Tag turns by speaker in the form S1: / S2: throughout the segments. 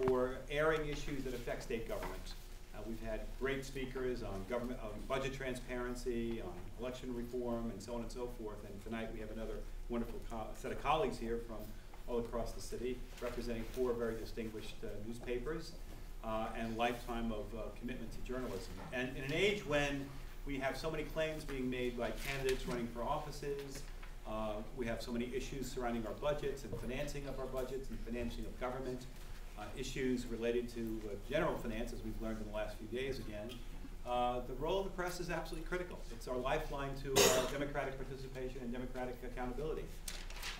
S1: for airing issues that affect state government. We've had great speakers on government, on budget transparency, on election reform, and so on and so forth. And tonight we have another wonderful set of colleagues here from all across the city, representing 4 very distinguished newspapers and lifetime of commitment to journalism. And in an age when we have so many claims being made by candidates running for offices, we have so many issues surrounding our budgets and financing of our budgets and financing of government, issues related to general finance, as we've learned in the last few days again. The role of the press is absolutely critical. It's our lifeline to democratic participation and democratic accountability.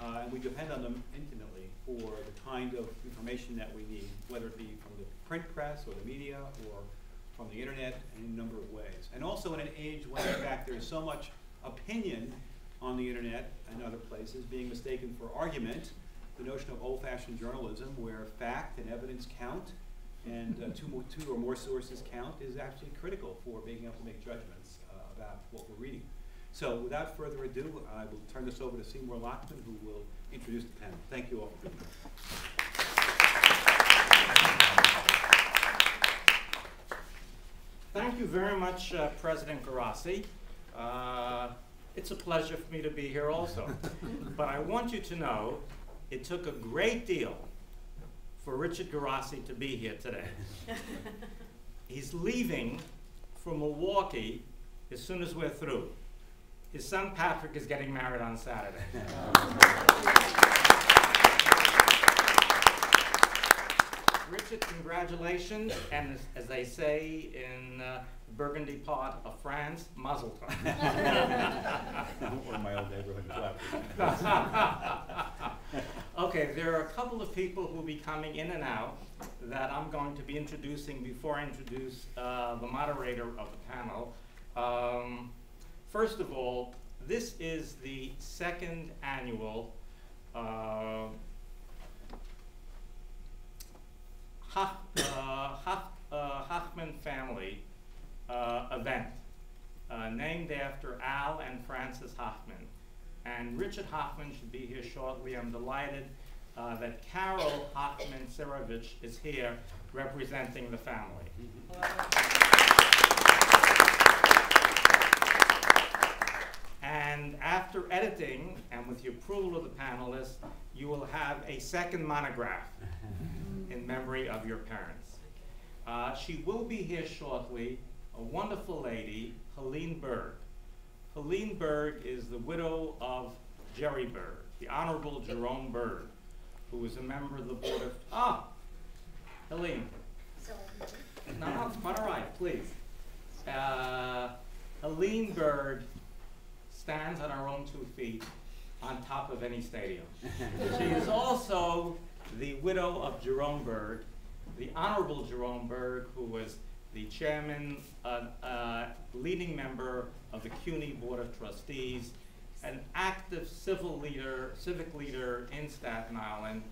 S1: And we depend on them intimately for the kind of information that we need, whether it be from the print press or the media or from the internet in a number of ways. And also in an age when, in fact, there's so much opinion on the internet and other places being mistaken for argument, the notion of old-fashioned journalism where fact and evidence count and two or more sources count is absolutely critical for being able to make judgments about what we're reading. So without further ado, I will turn this over to Seymour Lockman, who will introduce the panel. Thank you all for being here.
S2: Thank you very much, President Garassi. It's a pleasure for me to be here also. But I want you to know it took a great deal for Richard Garassi to be here today. He's leaving for Milwaukee as soon as we're through. His son Patrick is getting married on Saturday. Richard, congratulations, and as they say in Burgundy part of France, Mazel tov.
S1: One of my old neighborhood
S2: Okay, there are a couple of people who will be coming in and out that I'm going to be introducing before I introduce the moderator of the panel. First of all, this is the 2nd annual Hoffman family event, named after Al and Frances Hoffman. And Richard Hoffman should be here shortly. I'm delighted that Carol Hoffman-Serovich is here representing the family. And after editing, and with the approval of the panelists, you will have a 2nd monograph in memory of your parents. She will be here shortly, a wonderful lady, Helene Berg. Helene Berg is the widow of Jerry Berg, the Honorable Jerome Berg, who was a member of the board of, Helene. No, it's quite all right, please. Helene Berg stands on her own 2 feet on top of any stadium. She is also the widow of Jerome Berg, the Honorable Jerome Berg, who was the chairman, leading member of the CUNY Board of Trustees, an active civic leader in Staten Island,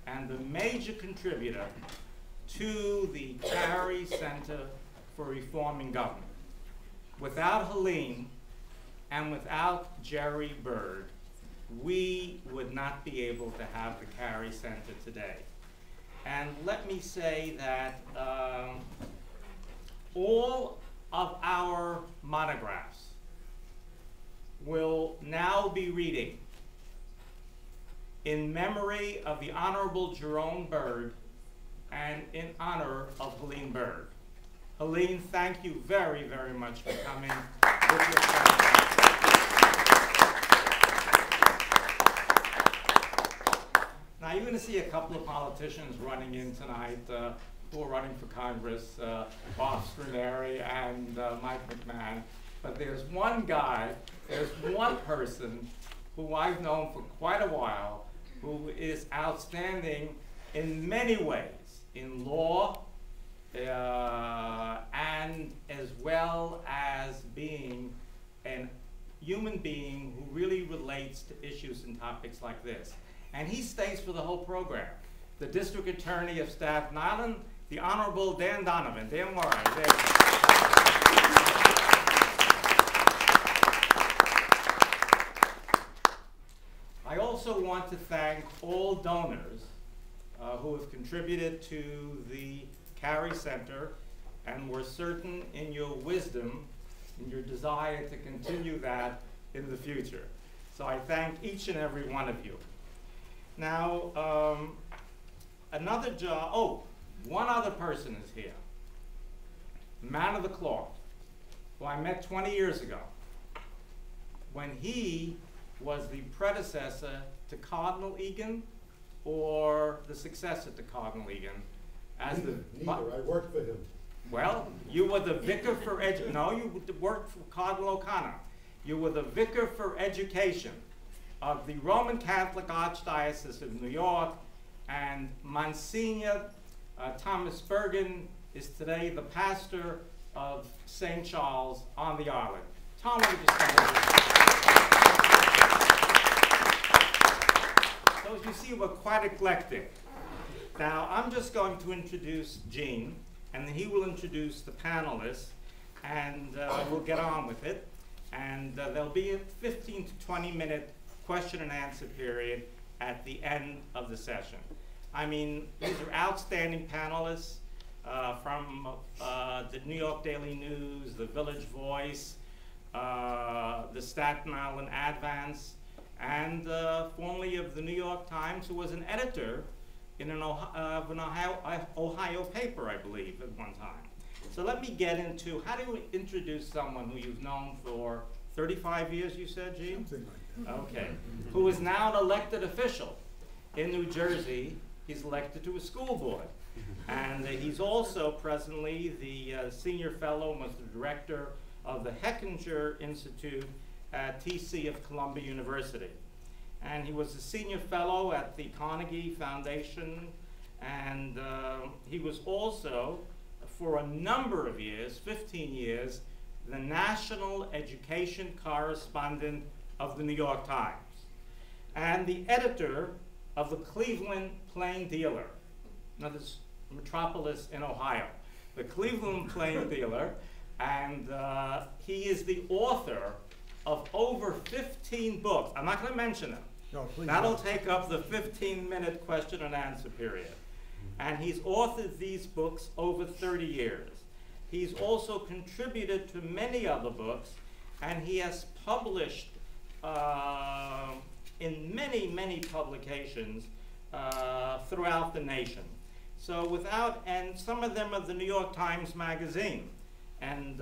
S2: and the major contributor to the Carey Center for Reforming Government. Without Helene and without Jerry Berg, we would not be able to have the Carey Center today. And let me say that all of our monographs will now be reading in memory of the Honorable Jerome Berg and in honor of Helene Berg. Helene, thank you very, very much for coming. Now you're going to see a couple of politicians running in tonight who are running for Congress, Bob Strinari and Mike McMahon. But there's one guy, there's one person who I've known for quite a while who is outstanding in many ways, in law, and as well as being a human being who really relates to issues and topics like this. And he stays for the whole program. The District Attorney of Staten Island, the Honorable Dan Donovan. Dan Warren. I also want to thank all donors who have contributed to the Carey Center, and we're certain in your wisdom, in your desire to continue that in the future. So I thank each and every one of you. Now, another job, oh, one other person is here. Man of the cloth, who I met 20 years ago, when he was the predecessor to Cardinal Egan, or the successor to Cardinal Egan, as
S3: Neither. I worked for him.
S2: Well, you were the vicar for no, you worked for Cardinal O'Connor. You were the vicar for education of the Roman Catholic Archdiocese of New York, and Monsignor Thomas Bergen is today the pastor of St. Charles on the Island. Tom, will you just stand over? So as you see, we're quite eclectic. Now, I'm just going to introduce Gene, and then he will introduce the panelists, and we'll get on with it. And there'll be a 15 to 20-minute question and answer period at the end of the session. I mean, these are outstanding panelists from the New York Daily News, the Village Voice, the Staten Island Advance, and formerly of the New York Times, who was an editor in an Ohio paper, I believe, at one time. So let me get into, how do you introduce someone who you've known for 35 years, you said, Gene?
S3: Something like that.
S2: Okay. Who is now an elected official in New Jersey. He's elected to a school board. And he's also presently the senior fellow and was the director of the Hechinger Institute at TC of Columbia University. And he was a senior fellow at the Carnegie Foundation, and he was also, for a number of years, 15 years, the national education correspondent of the New York Times, and the editor of the Cleveland Plain Dealer, another metropolis in Ohio, the Cleveland Plain Dealer, and he is the author of over 15 books. I'm not going to mention them.
S3: No, please
S2: That'll
S3: don't.
S2: take up the 15-minute question and answer period. And he's authored these books over 30 years. He's also contributed to many other books, and he has published in many, many publications throughout the nation. So and some of them are the New York Times Magazine, and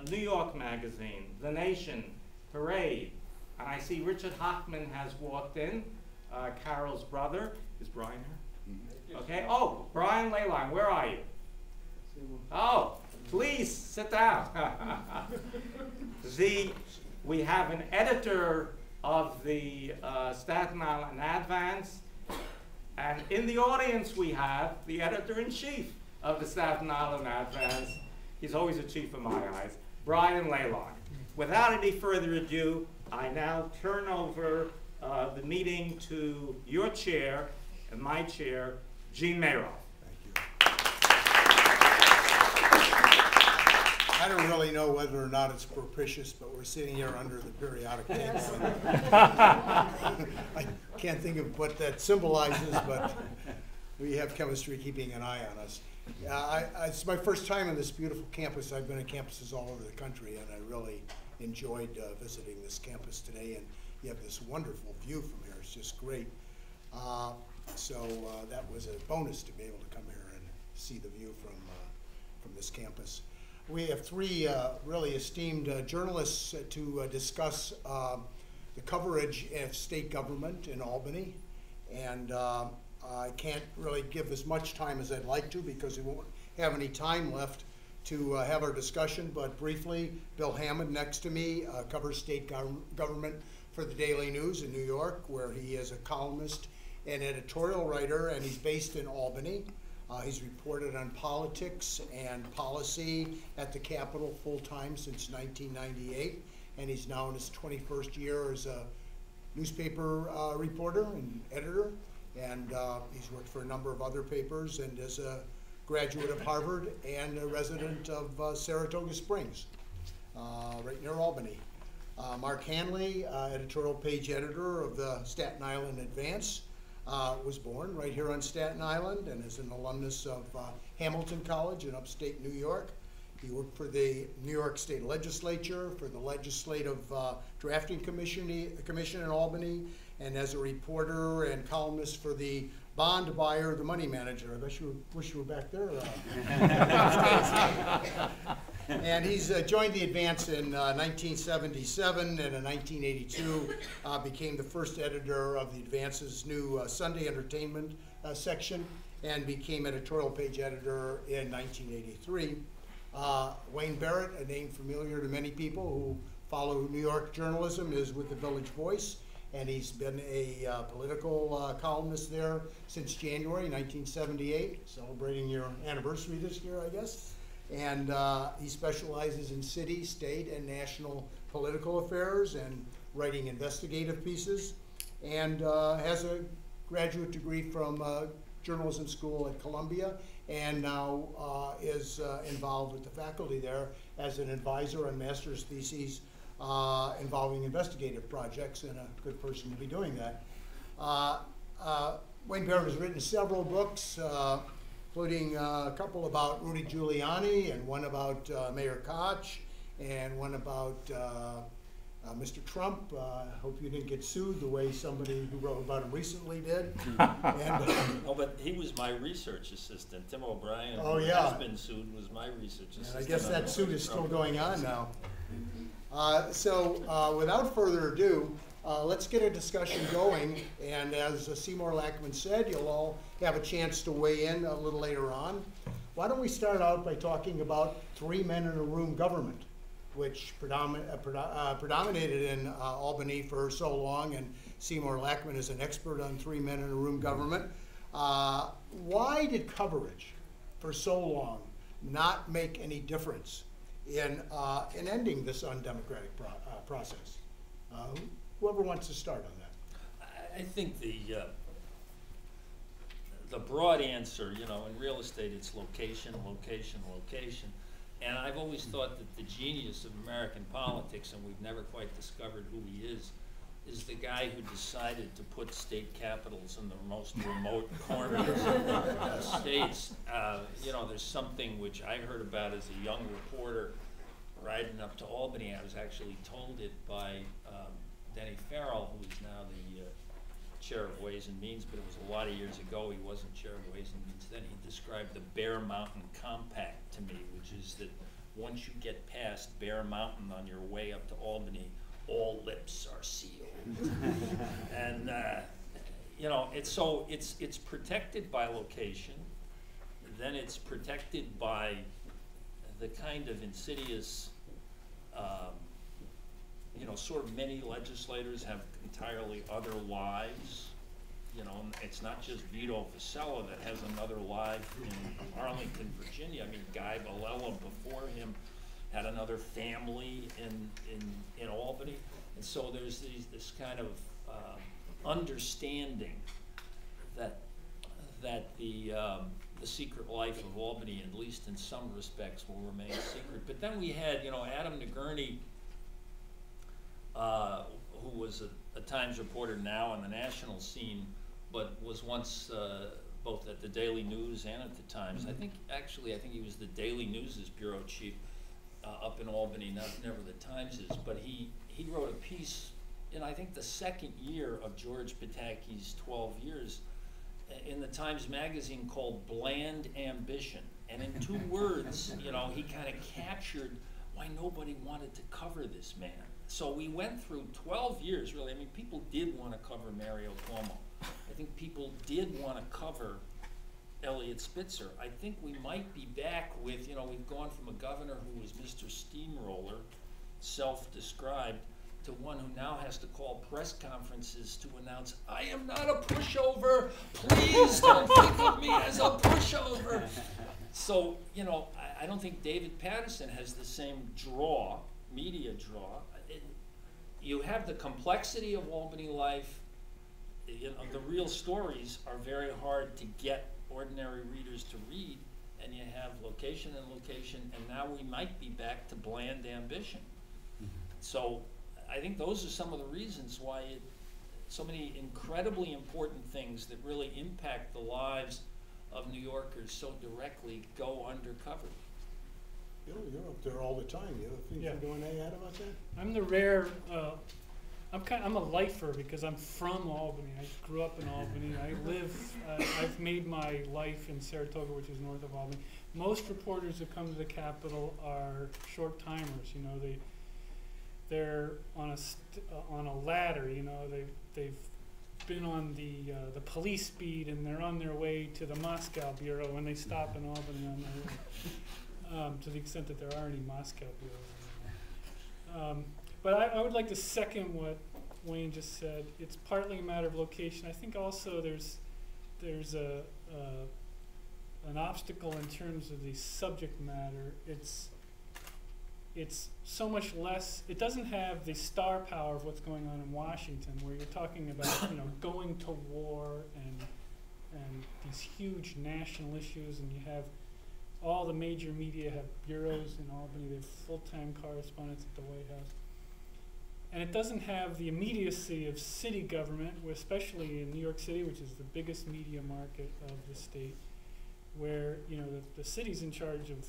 S2: New York Magazine, The Nation, Parade. And I see Richard Hochman has walked in, Carol's brother. Is Brian here? Okay. Oh, Brian Leyline, where are you? Oh, please sit down. We have an editor of the Staten Island Advance, and in the audience we have the editor-in-chief of the Staten Island Advance. He's always a chief in my eyes, Brian Leyline. Without any further ado, I now turn over the meeting to your chair and my chair, Gene Mayroff.
S3: I don't really know whether or not it's propitious, but we're sitting here under the periodic table. I can't think of what that symbolizes, but we have chemistry keeping an eye on us. It's my first time on this beautiful campus. I've been at campuses all over the country, and I really enjoyed visiting this campus today. And you have this wonderful view from here. It's just great. So that was a bonus to be able to come here and see the view from this campus. We have three really esteemed journalists to discuss the coverage of state government in Albany. And I can't really give as much time as I'd like to because we won't have any time left to have our discussion. But briefly, Bill Hammond next to me covers state government for the Daily News in New York, where he is a columnist and editorial writer, and he's based in Albany. He's reported on politics and policy at the Capitol full-time since 1998, and he's now in his 21st year as a newspaper reporter and editor, and he's worked for a number of other papers, and is a graduate of Harvard and a resident of Saratoga Springs, right near Albany. Mark Hanley, editorial page editor of the Staten Island Advance. was born right here on Staten Island and is an alumnus of Hamilton College in upstate New York. He worked for the New York State Legislature, for the Legislative Drafting Commission in Albany, and as a reporter and columnist for the Bond Buyer, the Money Manager. I bet you wish you were back there. And he's joined the Advance in 1977, and in 1982 became the first editor of the Advance's new Sunday entertainment section, and became editorial page editor in 1983. Wayne Barrett, a name familiar to many people who follow New York journalism, is with the Village Voice, and he's been a political columnist there since January 1978, celebrating your anniversary this year, I guess. And he specializes in city, state, and national political affairs and writing investigative pieces, and has a graduate degree from journalism school at Columbia, and now is involved with the faculty there as an advisor on master's theses involving investigative projects, and a good person to be doing that. Wayne Barrett has written several books, including a couple about Rudy Giuliani, and one about Mayor Koch, and one about Mr. Trump. Hope you didn't get sued the way somebody who wrote about him recently did.
S4: Oh, but he was my research assistant. Tim O'Brien,
S3: oh,
S4: who
S3: yeah.
S4: has been sued, was my research assistant.
S3: And I guess that suit is still going on now. So without further ado, let's get a discussion going. And as Seymour Lackman said, you'll all have a chance to weigh in a little later on. Why don't we start out by talking about three-men-in-a-room government, which predominated in Albany for so long, and Seymour Lackman is an expert on three-men-in-a-room government. Why did coverage for so long not make any difference in ending this undemocratic process? Whoever wants to start on that.
S4: I think the broad answer, you know, in real estate, it's location, location, location. And I've always thought that the genius of American politics, and we've never quite discovered who he is the guy who decided to put state capitals in the most remote corners of the states. You know, there's something which I heard about as a young reporter riding up to Albany. I was actually told it by Denny Farrell, who is now the chair of Ways and Means, but it was a lot of years ago. He wasn't chair of Ways and Means then. He described the Bear Mountain Compact to me, which is that once you get past Bear Mountain on your way up to Albany, all lips are sealed. And you know, it's protected by location. Then it's protected by the kind of insidious, you know, sort of many legislators have entirely other lives. You know, it's not just Vito Vasella that has another life in Arlington, Virginia. I mean, Guy Valella before him had another family in Albany. And so there's this kind of understanding that the secret life of Albany, at least in some respects, will remain secret. But then we had, you know, Adam Nagurney, who was a Times reporter now on the national scene, but was once both at the Daily News and at the Times. I think he was the Daily News's bureau chief up in Albany, never the Times's, but he wrote a piece in, I think, the second year of George Pataki's 12 years in the Times Magazine called Bland Ambition. And in 2 words, you know, he kind of captured why nobody wanted to cover this man. So we went through 12 years, really. I mean, people did want to cover Mario Cuomo. I think people did want to cover Eliot Spitzer. I think we might be back with, you know, we've gone from a governor who was Mr. Steamroller, self-described, to one who now has to call press conferences to announce, I am not a pushover, please don't think of me as a pushover. So, you know, I don't think David Paterson has the same draw, media draw. You have the complexity of Albany life. You know, the real stories are very hard to get ordinary readers to read, and you have location and location, and now we might be back to bland ambition. So I think those are some of the reasons why so many incredibly important things that really impact the lives of New Yorkers so directly go undercover.
S3: You're up there all the time. You have things
S5: Yeah.
S3: you're going to add about that?
S5: I'm the rare, I'm a lifer because I'm from Albany. I grew up in Albany. I've made my life in Saratoga, which is north of Albany. Most reporters that come to the Capitol are short timers. You know, they're on a ladder. You know, they've been on the police beat and they're on their way to the Moscow bureau when they stop in Albany on their way. To the extent that there are any Moscow bureaus. But I would like to second what Wayne just said. It's partly a matter of location. I think also there's an obstacle in terms of the subject matter. It's so much less. It doesn't have the star power of what's going on in Washington, where you're talking about going to war and these huge national issues, and you have all the major media have bureaus in Albany. They have full-time correspondents at the White House. And it doesn't have the immediacy of city government, especially in New York City, which is the biggest media market of the state, where the city's in charge of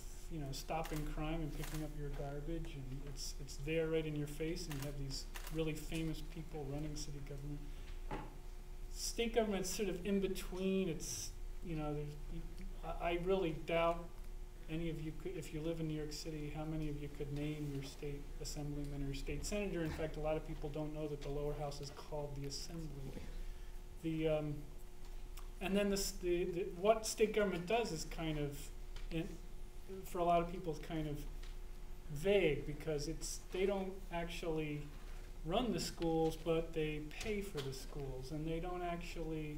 S5: stopping crime and picking up your garbage, and it's there right in your face, and you have these really famous people running city government. State government's sort of in between. It's I really doubt any of you could, if you live in New York City, how many of you could name your state assemblyman or state senator? In fact, a lot of people don't know that the lower house is called the assembly. And then what state government does is kind of, for a lot of people, it's kind of vague, because they don't actually run the schools, but they pay for the schools, and they don't actually.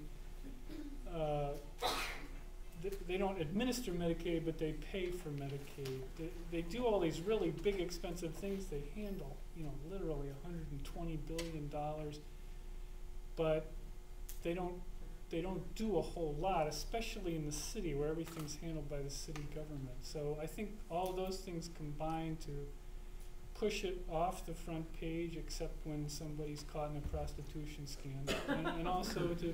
S5: They don't administer Medicaid, but they pay for Medicaid. They do all these really big, expensive things. They handle, literally $120 billion, but they don't do a whole lot, especially in the city where everything's handled by the city government. So I think all those things combine to push it off the front page, except when somebody's caught in a prostitution scandal, and also to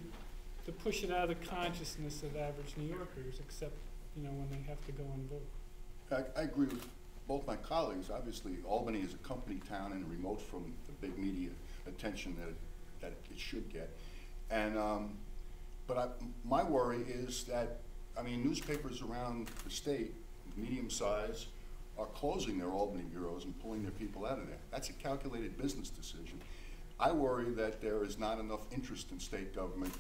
S5: push it out of the consciousness of average New Yorkers, except when they have to go and vote.
S6: I agree with both my colleagues. Obviously, Albany is a company town and remote from the big media attention that it should get. And my worry is that newspapers around the state, medium size, are closing their Albany bureaus and pulling their people out of there. That's a calculated business decision. I worry that there is not enough interest in state government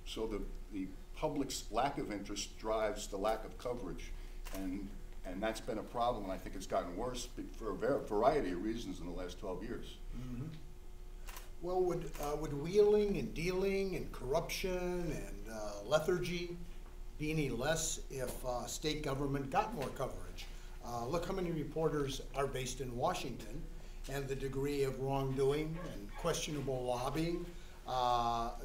S6: so the public's lack of interest drives the lack of coverage, and that's been a problem, and I think it's gotten worse for a variety of reasons in the last 12 years.
S3: Mm-hmm. Well, would wheeling and dealing and corruption and lethargy be any less if state government got more coverage? Look how many reporters are based in Washington, and the degree of wrongdoing and questionable lobbying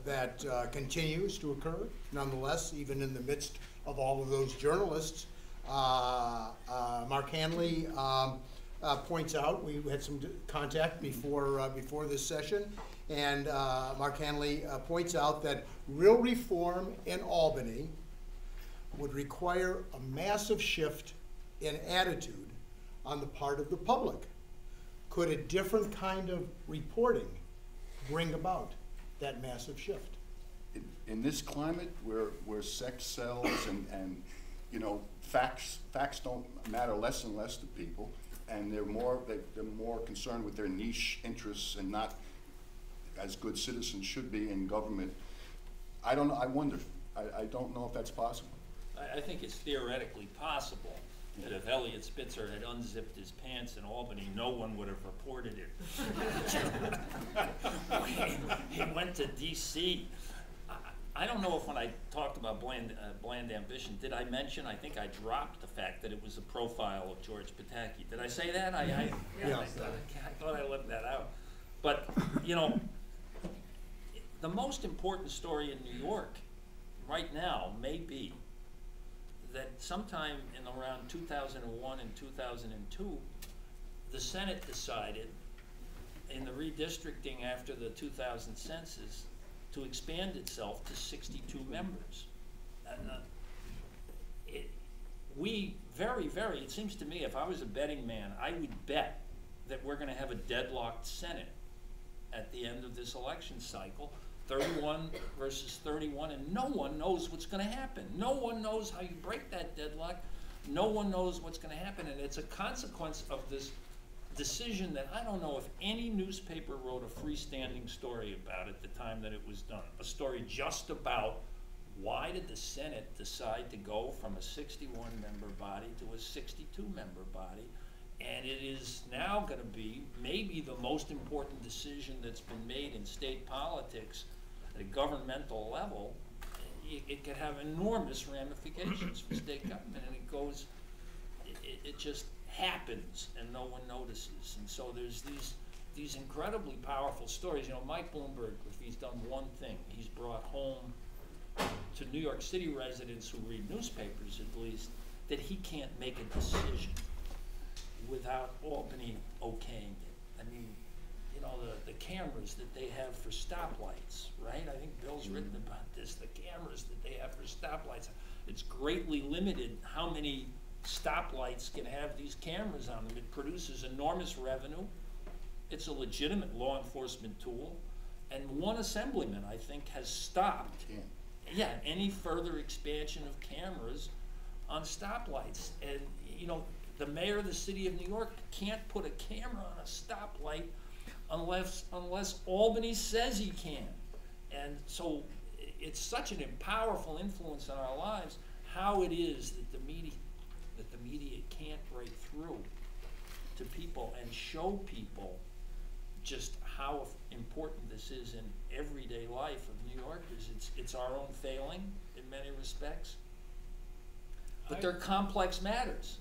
S3: that continues to occur. Nonetheless, even in the midst of all of those journalists, Mark Hanley points out, we had some contact before this session, and Mark Hanley points out that real reform in Albany would require a massive shift in attitude on the part of the public. Could a different kind of reporting bring about that massive shift?
S6: In this climate where sex sells and facts don't matter less and less to people, and they're more concerned with their niche interests and not as good citizens should be in government. I don't know. I wonder. I don't know if that's possible.
S4: I think it's theoretically possible that if Eliot Spitzer had unzipped his pants in Albany, no one would have reported it. He went to D.C. I don't know if when I talked about bland ambition, did I mention, I think I dropped the fact that it was a profile of George Pataki. Did I say that? I thought I left that out. But, the most important story in New York right now may be that sometime in around 2001 and 2002, the Senate decided in the redistricting after the 2000 census to expand itself to 62 members. And, it seems to me, if I was a betting man, I would bet that we're going to have a deadlocked Senate at the end of this election cycle, 31 versus 31, and no one knows what's going to happen. No one knows how you break that deadlock. No one knows what's going to happen, and it's a consequence of this decision that I don't know if any newspaper wrote a freestanding story about at the time that it was done. A story just about why did the Senate decide to go from a 61-member body to a 62-member body, and it is now going to be maybe the most important decision that's been made in state politics at a governmental level. It could have enormous ramifications for state government, and it just happens and no one notices. And so there's these incredibly powerful stories. You know, Mike Bloomberg, if he's done one thing, he's brought home to New York City residents who read newspapers at least, that he can't make a decision without Albany okaying it. I mean, you know, the cameras that they have for stoplights, right? I think Bill's written about this, the cameras that they have for stoplights. It's greatly limited how many stoplights can have these cameras on them. It produces enormous revenue. It's a legitimate law enforcement tool. And one assemblyman, I think, has stopped any further expansion of cameras on stoplights. And, you know, the mayor of the city of New York can't put a camera on a stoplight unless Albany says he can. And so it's such an powerful influence on our lives, how it is that the media can't break through to people and show people just how important this is in everyday life of New Yorkers. It's our own failing in many respects, but they're complex matters.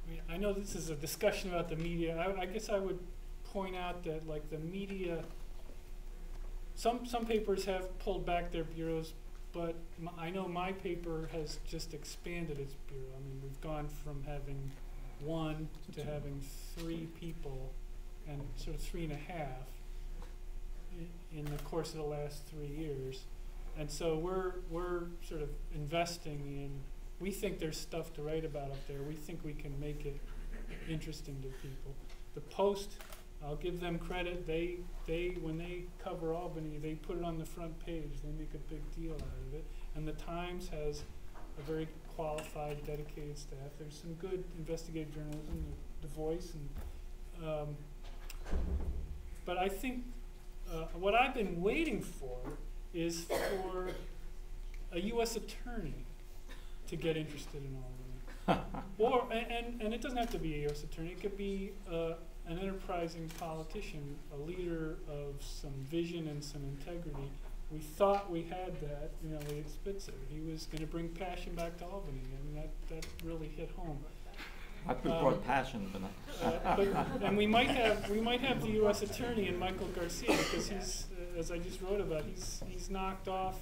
S5: I mean, I know this is a discussion about the media. I guess I would point out that, like, the media, some papers have pulled back their bureaus, but I know my paper has just expanded its bureau. I mean, we've gone from having one to having 3 people, and sort of 3.5 in the course of the last 3 years. And so we're sort of investing in, we think there's stuff to write about up there. We think we can make it interesting to people. The Post, I'll give them credit. They when they cover Albany, they put it on the front page. They make a big deal out of it. And the Times has a very qualified, dedicated staff. There's some good investigative journalism, the Voice, and but I think what I've been waiting for is for a U.S. attorney to get interested in Albany. And it doesn't have to be a U.S. attorney. It could be an enterprising politician, a leader of some vision and some integrity. We thought we had that in Eliot Spitzer. He was going to bring passion back to Albany. I mean, that really hit home.
S2: I prefer passion, but
S5: and we might have the U.S. attorney in Michael Garcia, because he's, as I just wrote about, he's knocked off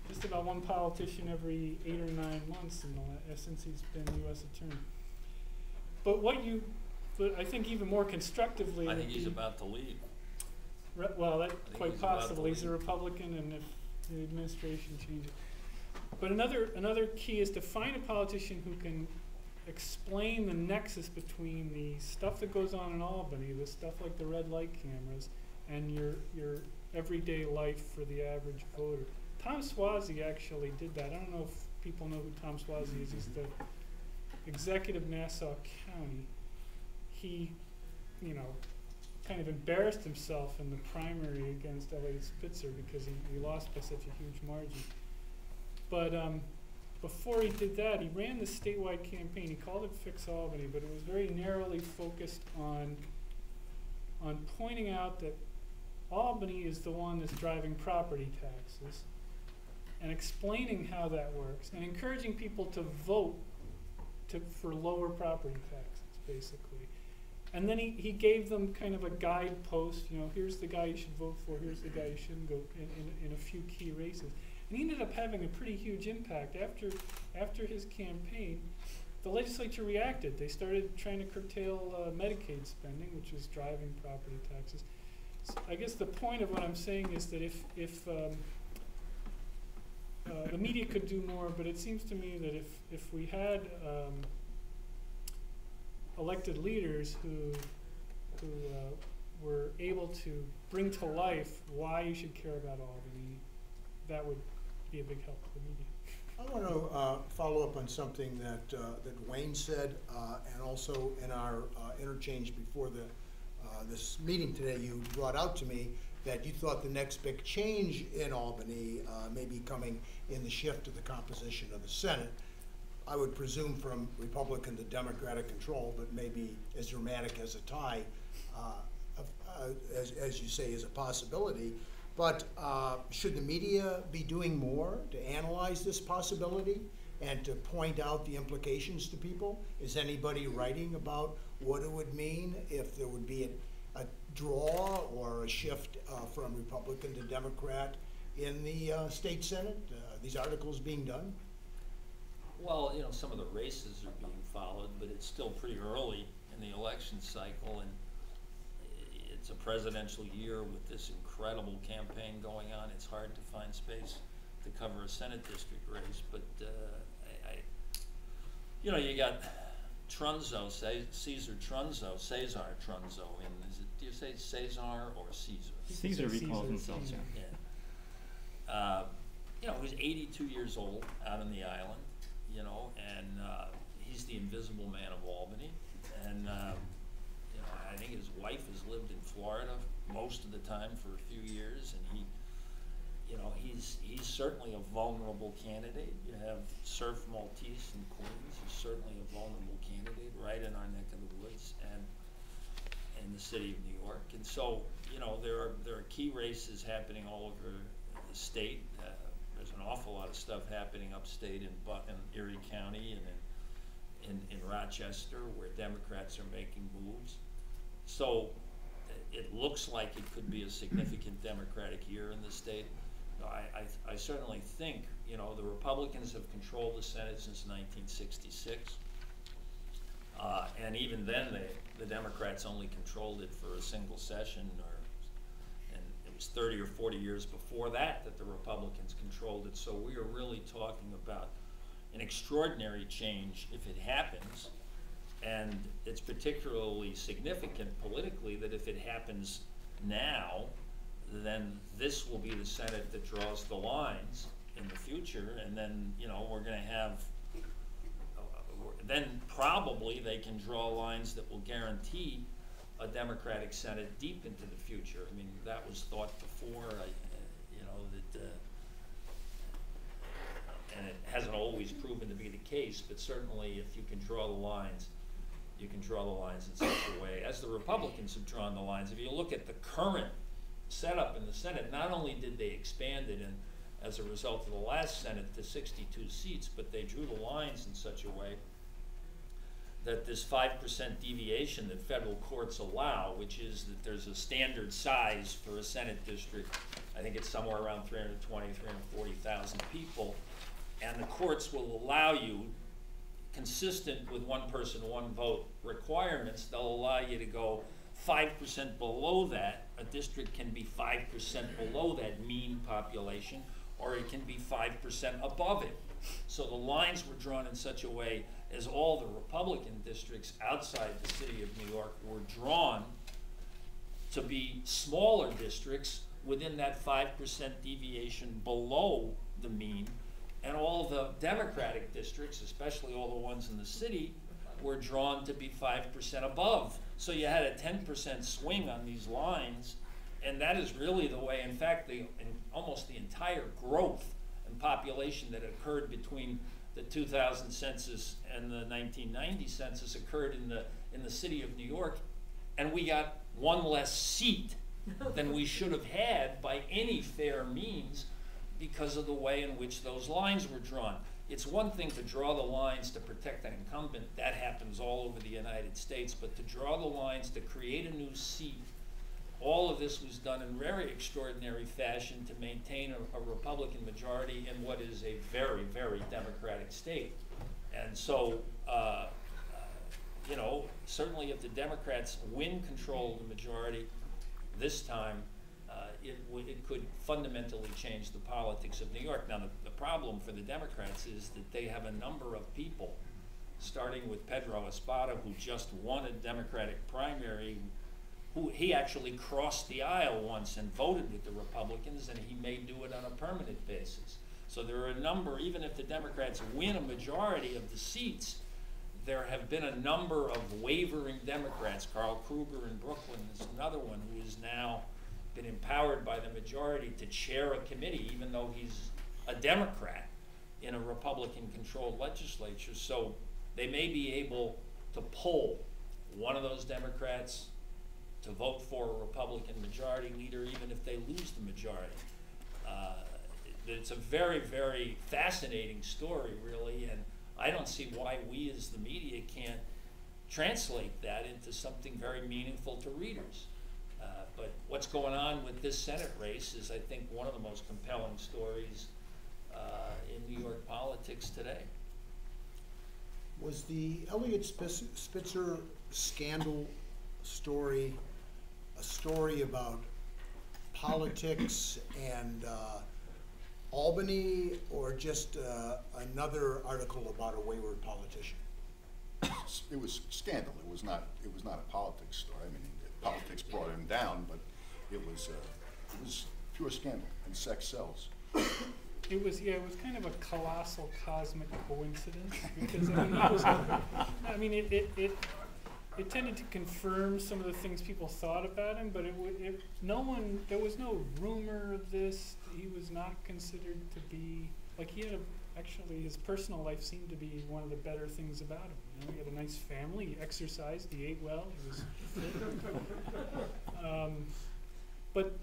S5: just about one politician every 8 or 9 months since he's been U.S. attorney. But I think even more constructively,
S4: I think he's about to leave.
S5: Well, that quite possibly. He's a Republican, and if the administration changes. But another key is to find a politician who can explain the nexus between the stuff that goes on in Albany, the stuff like the red light cameras, and your everyday life for the average voter. Tom Swazi actually did that. I don't know if people know who Tom Swazi is. He's the executive of Nassau County. He, kind of embarrassed himself in the primary against Eliot Spitzer because he lost by such a huge margin. But before he did that, he ran the statewide campaign. He called it Fix Albany, but it was very narrowly focused on pointing out that Albany is the one that's driving property taxes, and explaining how that works, and encouraging people to vote for lower property taxes, basically. And then he gave them kind of a guidepost, here's the guy you should vote for, here's the guy you shouldn't go in a few key races. And he ended up having a pretty huge impact. After his campaign, the legislature reacted. They started trying to curtail Medicaid spending, which is driving property taxes. So I guess the point of what I'm saying is that if the media could do more, but it seems to me that if we had elected leaders who were able to bring to life why you should care about Albany, that would be a big help to the media.
S3: I want to follow up on something that Wayne said, and also in our interchange before this meeting today, you brought out to me that you thought the next big change in Albany may be coming in the shift of the composition of the Senate. I would presume from Republican to Democratic control, but maybe as dramatic as a tie, as you say, is a possibility. But should the media be doing more to analyze this possibility and to point out the implications to people? Is anybody writing about what it would mean if there would be a draw or a shift from Republican to Democrat in the state Senate? These articles being done?
S4: Well, you know, some of the races are being followed, but it's still pretty early in the election cycle, and it's a presidential year with this incredible campaign going on. It's hard to find space to cover a Senate district race, but you know, you got Trunzo, Cesar Trunzo, and do you say Cesar or Caesar?
S7: Caesar recalls himself,
S5: Caesar.
S4: Yeah. You know, he's 82 years old out on the island, you know, and he's the invisible man of Albany. And, you know, I think his wife has lived in Florida most of the time for a few years, and you know, he's certainly a vulnerable candidate. You have Surf Maltese in Queens, he's certainly a vulnerable candidate right in our neck of the woods and in the city of New York. And so, you know, there are key races happening all over the state. There's an awful lot of stuff happening upstate in Erie County and in Rochester, where Democrats are making moves. So it looks like it could be a significant Democratic year in the state. I certainly think, you know, the Republicans have controlled the Senate since 1966. And even then, the Democrats only controlled it for a single session, and it was 30 or 40 years before that the Republicans controlled it. So we are really talking about an extraordinary change if it happens, and it's particularly significant politically that if it happens now, then this will be the Senate that draws the lines in the future, and then, you know, we're going to have, then probably they can draw lines that will guarantee a Democratic Senate deep into the future. I mean, that was thought before, you know, that, and it hasn't always proven to be the case, but certainly if you can draw the lines, you can draw the lines in such a way, as the Republicans have drawn the lines. If you look at the current setup in the Senate, not only did they expand it as a result of the last Senate to 62 seats, but they drew the lines in such a way that this 5% deviation that federal courts allow, which is that there's a standard size for a Senate district, I think it's somewhere around 320, 340,000 people, and the courts will allow you, consistent with one person, one vote requirements, they'll allow you to go 5% below that. A district can be 5% below that mean population, or it can be 5% above it. So the lines were drawn in such a way as all the Republican districts outside the city of New York were drawn to be smaller districts within that 5% deviation below the mean, and all the Democratic districts, especially all the ones in the city, were drawn to be 5% above. So you had a 10% swing on these lines, and that is really the way, in fact, almost the entire growth in population that occurred between the 2000 census and the 1990 census occurred in the city of New York, and we got one less seat than we should have had by any fair means because of the way in which those lines were drawn. It's one thing to draw the lines to protect an incumbent, that happens all over the United States, but to draw the lines to create a new seat, all of this was done in very extraordinary fashion to maintain a Republican majority in what is a very, very Democratic state. And so, you know, certainly if the Democrats win control of the majority this time, it could fundamentally change the politics of New York. Now, the problem for the Democrats is that they have a number of people, starting with Pedro Espada, who just won a Democratic primary, who he actually crossed the aisle once and voted with the Republicans, and he may do it on a permanent basis. So there are a number, even if the Democrats win a majority of the seats, there have been a number of wavering Democrats. Carl Kruger in Brooklyn is another one who has now been empowered by the majority to chair a committee, even though he's a Democrat in a Republican-controlled legislature. So they may be able to pull one of those Democrats to vote for a Republican majority leader, even if they lose the majority. It's a very, very fascinating story, really, and I don't see why we as the media can't translate that into something very meaningful to readers. But what's going on with this Senate race is, I think, one of the most compelling stories in New York politics today.
S3: Was the Eliot Spitzer scandal story a story about politics and Albany, or just another article about a wayward politician?
S6: It was scandal. It was not a politics story. I mean, politics brought him down, but it was pure scandal, and sex sells.
S5: It was kind of a colossal cosmic coincidence, because I mean, it tended to confirm some of the things people thought about him, but there was no rumor of this. He was not considered to be, like, actually his personal life seemed to be one of the better things about him. You know, he had a nice family, he exercised, he ate well, he was but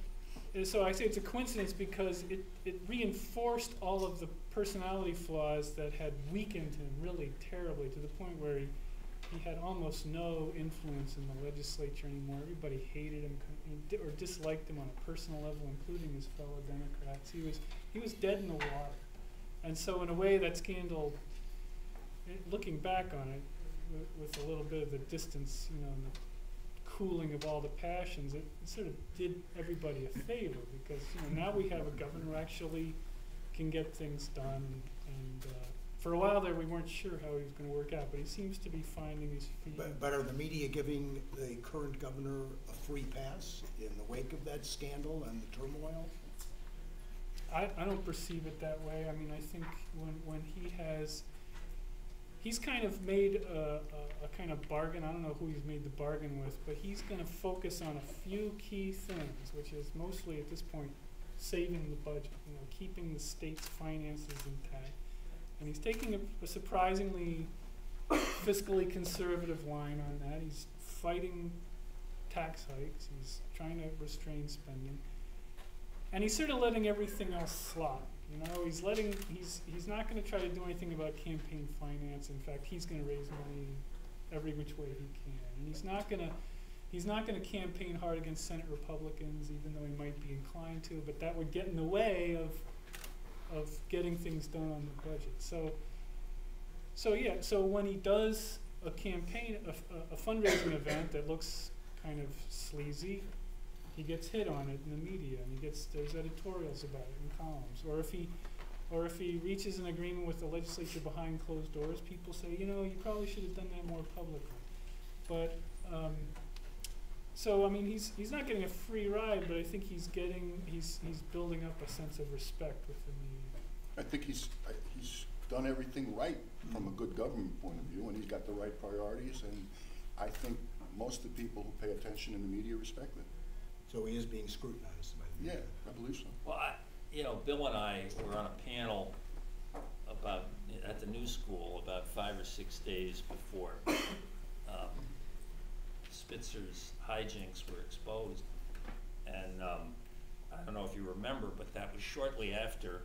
S5: so I say it's a coincidence because it reinforced all of the personality flaws that had weakened him really terribly, to the point where he had almost no influence in the legislature anymore. Everybody hated him or disliked him on a personal level, including his fellow Democrats. He was dead in the water. And so in a way, that scandal, looking back on it with a little bit of the distance, you know, and the cooling of all the passions, it sort of did everybody a favor, because, you know, now we have a governor who actually can get things done. And for a while there, we weren't sure how he was going to work out, but he seems to be finding his feet.
S3: But are the media giving the current governor a free pass in the wake of that scandal and the turmoil?
S5: I don't perceive it that way. I mean, I think when he's kind of made a kind of bargain. I don't know who he's made the bargain with, but he's going to focus on a few key things, which is mostly at this point saving the budget, you know, keeping the state's finances intact. And he's taking a surprisingly fiscally conservative line on that. He's fighting tax hikes. He's trying to restrain spending. And he's sort of letting everything else slide. You know, he's not going to try to do anything about campaign finance. In fact, he's going to raise money every which way he can. And he's not going to campaign hard against Senate Republicans, even though he might be inclined to. But that would get in the way of getting things done on the budget. So when he does a campaign, a fundraising event that looks kind of sleazy, he gets hit on it in the media, and there's editorials about it in columns. Or if he reaches an agreement with the legislature behind closed doors, people say, you know, you probably should have done that more publicly. But so I mean, he's not getting a free ride, but I think he's building up a sense of respect within the media.
S6: I think he's done everything right from a good government point of view, and he's got the right priorities, and I think most of the people who pay attention in the media respect it.
S3: So he is being scrutinized by the media.
S6: Yeah, I believe so.
S4: Well, you know, Bill and I were on a panel at the New School about 5 or 6 days before Spitzer's hijinks were exposed, and I don't know if you remember, but that was shortly after.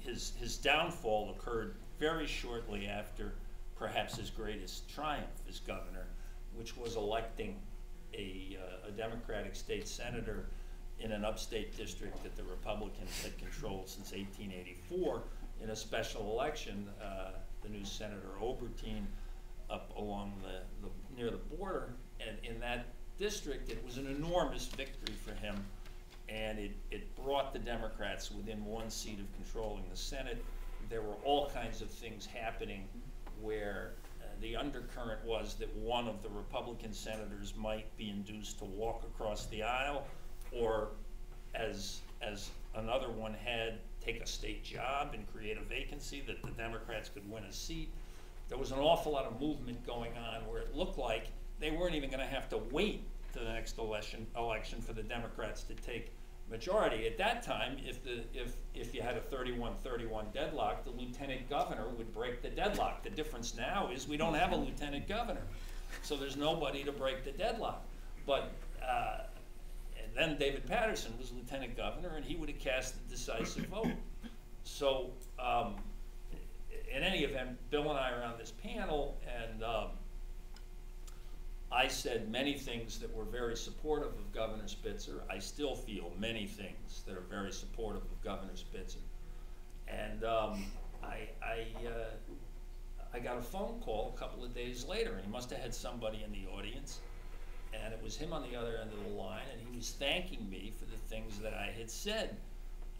S4: His downfall occurred very shortly after perhaps his greatest triumph as governor, which was electing a Democratic state senator in an upstate district that the Republicans had controlled since 1884, in a special election, the new Senator Obertine up along near the border, and in that district, it was an enormous victory for him, and it brought the Democrats within 1 seat of controlling the Senate. There were all kinds of things happening where the undercurrent was that one of the Republican senators might be induced to walk across the aisle, or as another one had, take a state job and create a vacancy that the Democrats could win a seat. There was an awful lot of movement going on where it looked like they weren't even going to have to wait to the next election for the Democrats to take majority. At that time, if you had a 31-31 deadlock, the lieutenant governor would break the deadlock. The difference now is we don't have a lieutenant governor, so there's nobody to break the deadlock. But and then David Patterson was lieutenant governor, and he would have cast the decisive vote. So in any event, Bill and I are on this panel, and I said many things that were very supportive of Governor Spitzer. I still feel many things that are very supportive of Governor Spitzer. And I got a phone call a couple of days later, and he must have had somebody in the audience, and it was him on the other end of the line, and he was thanking me for the things that I had said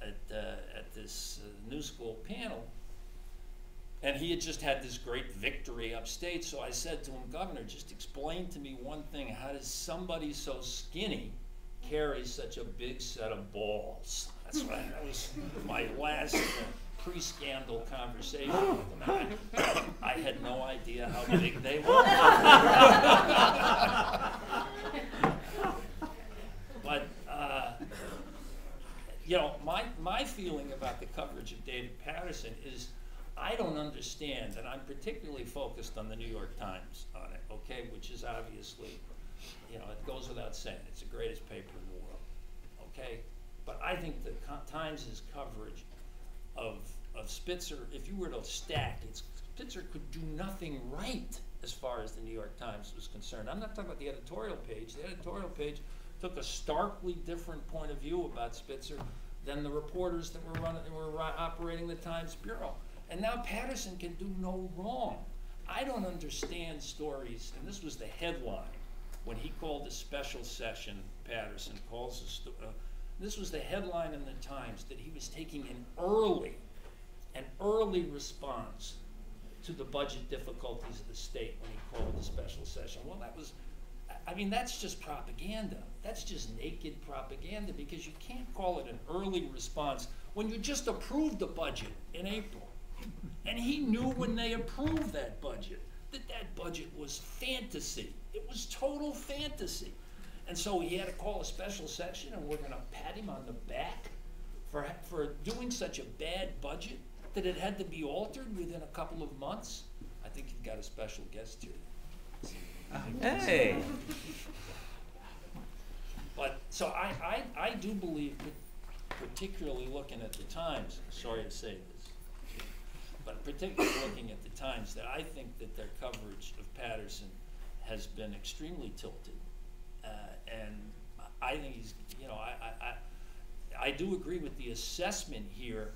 S4: at this New School panel. And he had just had this great victory upstate, so I said to him, Governor, just explain to me one thing. How does somebody so skinny carry such a big set of balls? That was my last pre-scandal conversation with him. I had no idea how big they were. But, you know, my feeling about the coverage of David Patterson is I don't understand, and I'm particularly focused on the New York Times on it, okay, which is obviously, you know, it goes without saying, it's the greatest paper in the world, okay? But I think the Times' coverage of Spitzer, if you were to stack it, Spitzer could do nothing right as far as the New York Times was concerned. I'm not talking about the editorial page. The editorial page took a starkly different point of view about Spitzer than the reporters that were operating the Times Bureau. And now Patterson can do no wrong. I don't understand stories, and this was the headline when he called a special session. Patterson calls this was the headline in the Times, that he was taking an early response to the budget difficulties of the state when he called a special session. Well, that was, I mean, that's just propaganda. That's just naked propaganda, because you can't call it an early response when you just approved the budget in April. And he knew when they approved that budget that budget was fantasy. It was total fantasy. And so he had to call a special session, and we're going to pat him on the back for doing such a bad budget that it had to be altered within a couple of months. I think you've got a special guest here.
S2: Hey!
S4: But so I do believe that, particularly looking at the Times, sorry to say this, but particularly looking at the Times, that I think that their coverage of Patterson has been extremely tilted. And I think he's, you know, I do agree with the assessment here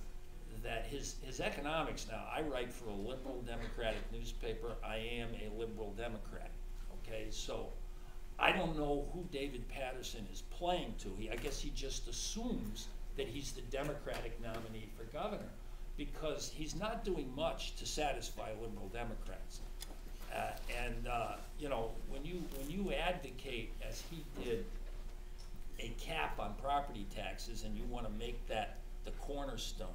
S4: that his economics now, I write for a liberal democratic newspaper. I am a liberal Democrat, okay? So I don't know who David Patterson is playing to. I guess he just assumes that he's the Democratic nominee for governor, because he's not doing much to satisfy liberal Democrats. You know, when you advocate, as he did, a cap on property taxes, and you want to make that the cornerstone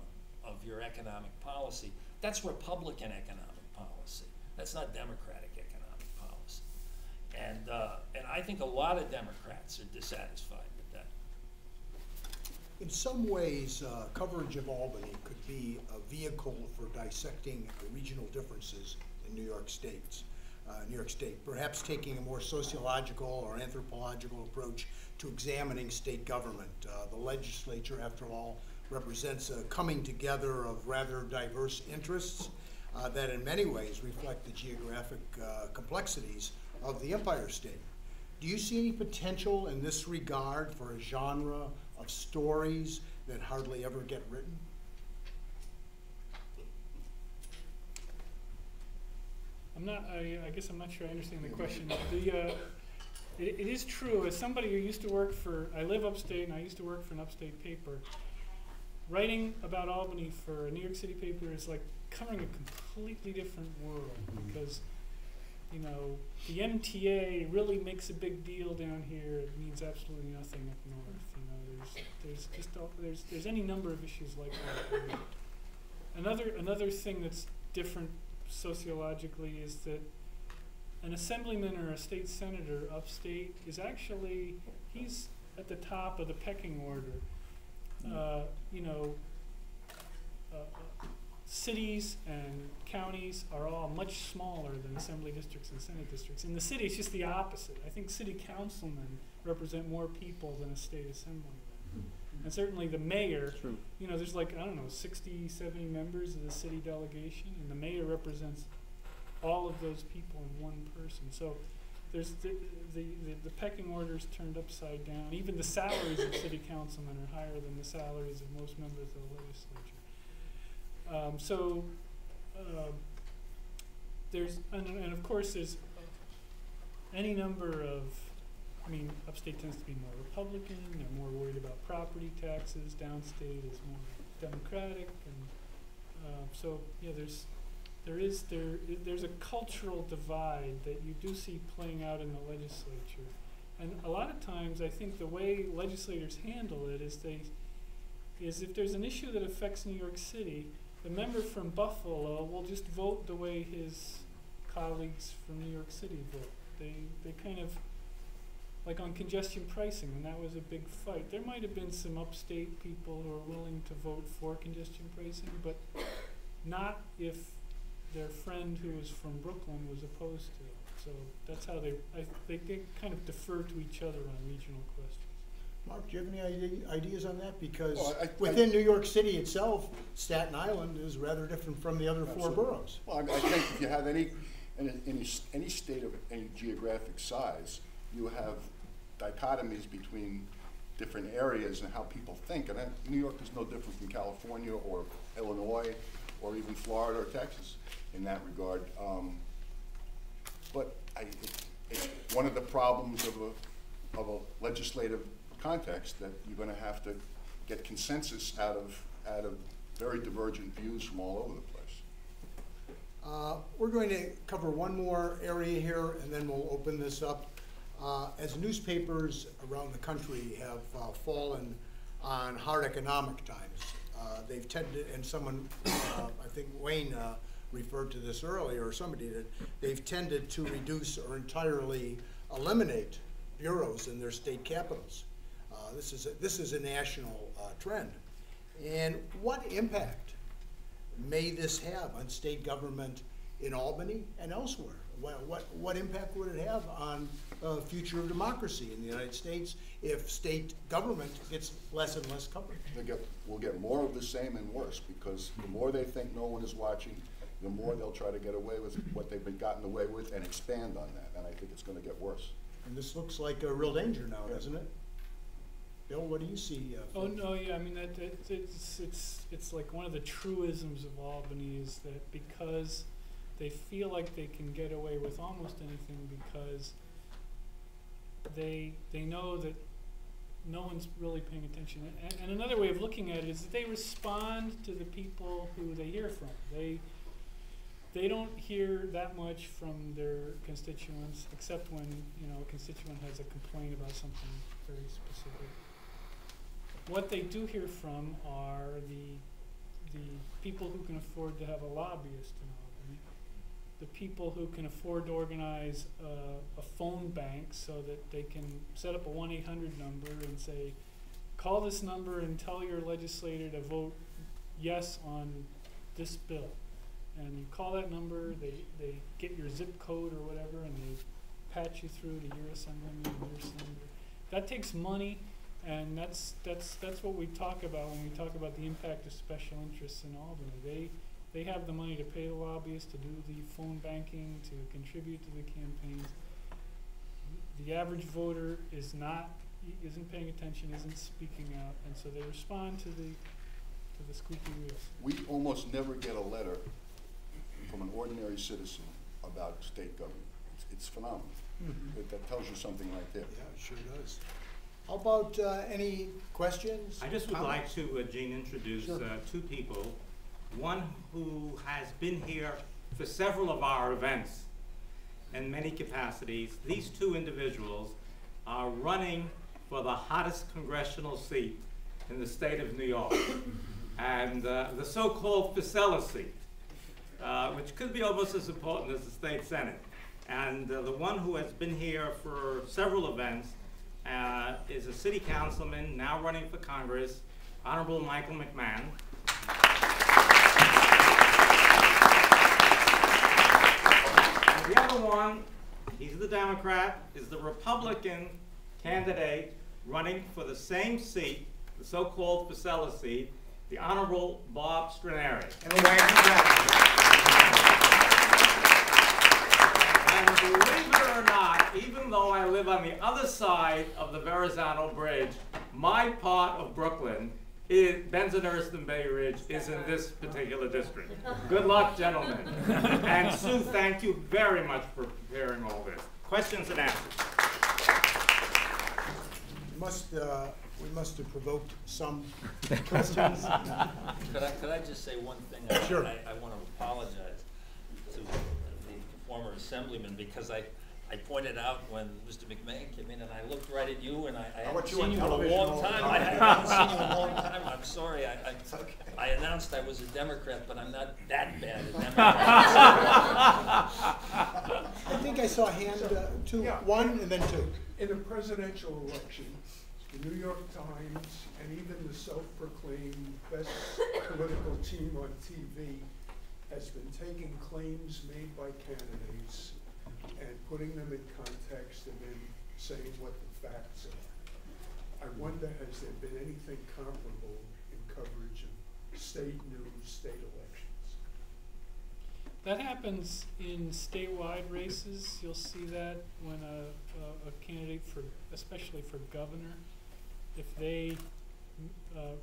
S4: of your economic policy, that's Republican economic policy. That's not Democratic economic policy. And I think a lot of Democrats are dissatisfied with that.
S3: In some ways, coverage of Albany could be a vehicle for dissecting the regional differences in New York State, perhaps taking a more sociological or anthropological approach to examining state government. The legislature, after all, represents a coming together of rather diverse interests that in many ways reflect the geographic complexities of the Empire State. Do you see any potential in this regard for a genre of stories that hardly ever get written?
S5: I guess I'm not sure I understand the question. It is true, as somebody who used to work for, I live upstate and I used to work for an upstate paper, writing about Albany for a New York City paper is like covering a completely different world, because, you know, the MTA really makes a big deal down here. It means absolutely nothing up north. You know, there's any number of issues like that. Another thing that's different sociologically is that an assemblyman or a state senator upstate is actually, he's at the top of the pecking order. You know, cities and counties are all much smaller than assembly districts and senate districts. In the city, it's just the opposite. I think city councilmen represent more people than a state assemblyman. And certainly the mayor, you know, there's like, I don't know, 60, 70 members of the city delegation, and the mayor represents all of those people in one person. So there's the pecking order's turned upside down. Even the salaries of city councilmen are higher than the salaries of most members of the legislature. There's, and of course there's any number of, I mean, upstate tends to be more Republican, they're more worried about property taxes, downstate is more Democratic, and so yeah, there's a cultural divide that you do see playing out in the legislature. And a lot of times I think the way legislators handle it is if there's an issue that affects New York City, the member from Buffalo will just vote the way his colleagues from New York City vote. They kind of, like on congestion pricing, and that was a big fight. There might have been some upstate people who are willing to vote for congestion pricing, but not if their friend who was from Brooklyn was opposed to it. So that's how they kind of defer to each other on regional questions.
S3: Mark, do you have any ideas on that? Because
S6: Well,
S3: within New York City itself, Staten Island is rather different from the other four boroughs.
S6: Well, I think if you have any state of any geographic size, you have dichotomies between different areas and how people think. And New York is no different from California or Illinois or even Florida or Texas in that regard. But it's one of the problems of a legislative context that you're going to have to get consensus out of very divergent views from all over the place.
S3: We're going to cover one more area here, and then we'll open this up. As newspapers around the country have fallen on hard economic times, they've tended, and someone, I think Wayne referred to this earlier, or somebody did, they've tended to reduce or entirely eliminate bureaus in their state capitals. This is a national trend. And what impact may this have on state government in Albany and elsewhere? What impact would it have on the future of democracy in the United States if state government gets less and less coverage?
S6: We'll get more of the same and worse, because the more they think no one is watching, the more they'll try to get away with what they've been gotten away with and expand on that. And I think it's going to get worse.
S3: And this looks like a real danger now, doesn't it? Bill, what do you see?
S5: Oh no, yeah, I mean it's like one of the truisms of Albany is that because they feel like they can get away with almost anything because they know that no one's really paying attention. And another way of looking at it is that they respond to the people who they hear from. They don't hear that much from their constituents, except when, you know, a constituent has a complaint about something very specific. What they do hear from are the people who can afford to have a lobbyist in Albany, the people who can afford to organize a phone bank so that they can set up a 1-800 number and say, call this number and tell your legislator to vote yes on this bill. And you call that number, they get your zip code or whatever, and they patch you through to your assemblyman and your senator. That takes money. And that's what we talk about when we talk about the impact of special interests in Albany. They have the money to pay the lobbyists, to do the phone banking, to contribute to the campaigns. The average voter isn't paying attention, isn't speaking out, and so they respond to the squeaky wheels.
S6: We almost never get a letter from an ordinary citizen about state government. It's phenomenal. That tells you something right there.
S3: Yeah, it sure does. How about any questions?
S2: I just would like
S3: comments?
S2: to, Gene, introduce
S3: Sure.
S2: two people. One who has been here for several of our events in many capacities. These two individuals are running for the hottest congressional seat in the state of New York, and the so-called Spitzer seat, which could be almost as important as the state senate. And the one who has been here for several events is a city councilman now running for Congress, Honorable Michael McMahon. And the other one, he's the Democrat, is the Republican candidate running for the same seat, the so-called Spitzer seat, the Honorable Bob Strinari.
S3: And a Wagner.
S2: And believe it or not, even though I live on the other side of the Verrazano Bridge, my part of Brooklyn, Bensonhurst Bay Ridge, is in this particular district. Good luck, gentlemen. And Sue, thank you very much for preparing all this. Questions and answers.
S3: We must have provoked some questions.
S4: Could I just say one thing?
S3: Sure.
S4: I want to apologize to the former assemblyman, because I pointed out when Mr. McMahon came in, and I looked right at you, and I haven't seen you in a long time. I haven't seen you in a long time. I'm sorry. I announced I was a Democrat, but I'm not that bad a Democrat.
S3: I think I saw a hand, two,
S7: Yeah.
S3: one, and then two.
S7: In the presidential election, the New York Times and even the self-proclaimed best political team on TV has been taking claims made by candidates and putting them in context and then saying what the facts are. I wonder, has there been anything comparable in coverage of state news, state elections?
S5: That happens in statewide races. You'll see that when a candidate for, especially for governor, if they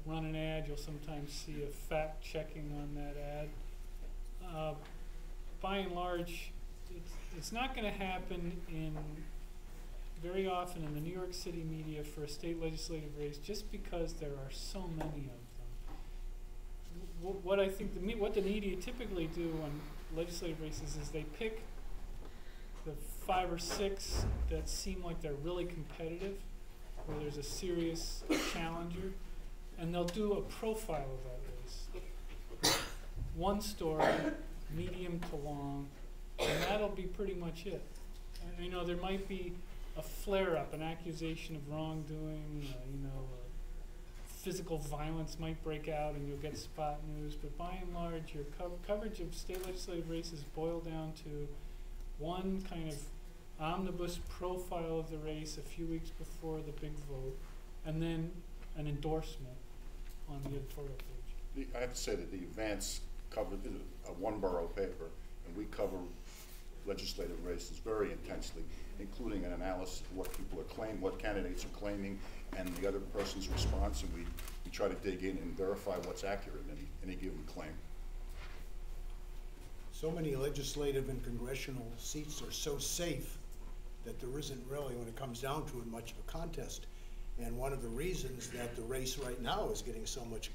S5: run an ad, you'll sometimes see a fact checking on that ad. By and large, it's not going to happen very often in the New York City media for a state legislative race, just because there are so many of them. What I think what the media typically do on legislative races is they pick the 5 or 6 that seem like they're really competitive, where there's a serious challenger, and they'll do a profile of that race. One story, medium to long, and that'll be pretty much it. And, there might be a flare-up, an accusation of wrongdoing, physical violence might break out and you'll get spot news, but by and large, your coverage of state legislative races boil down to one kind of omnibus profile of the race a few weeks before the big vote, and then an endorsement on the editorial page.
S6: I have to say that the Advance covered a one-borough paper, and we cover legislative races very intensely, including an analysis of what people are claiming, what candidates are claiming, and the other person's response, and we try to dig in and verify what's accurate in any given claim.
S3: So many legislative and congressional seats are so safe that there isn't really, when it comes down to it, much of a contest. And one of the reasons that the race right now is getting so much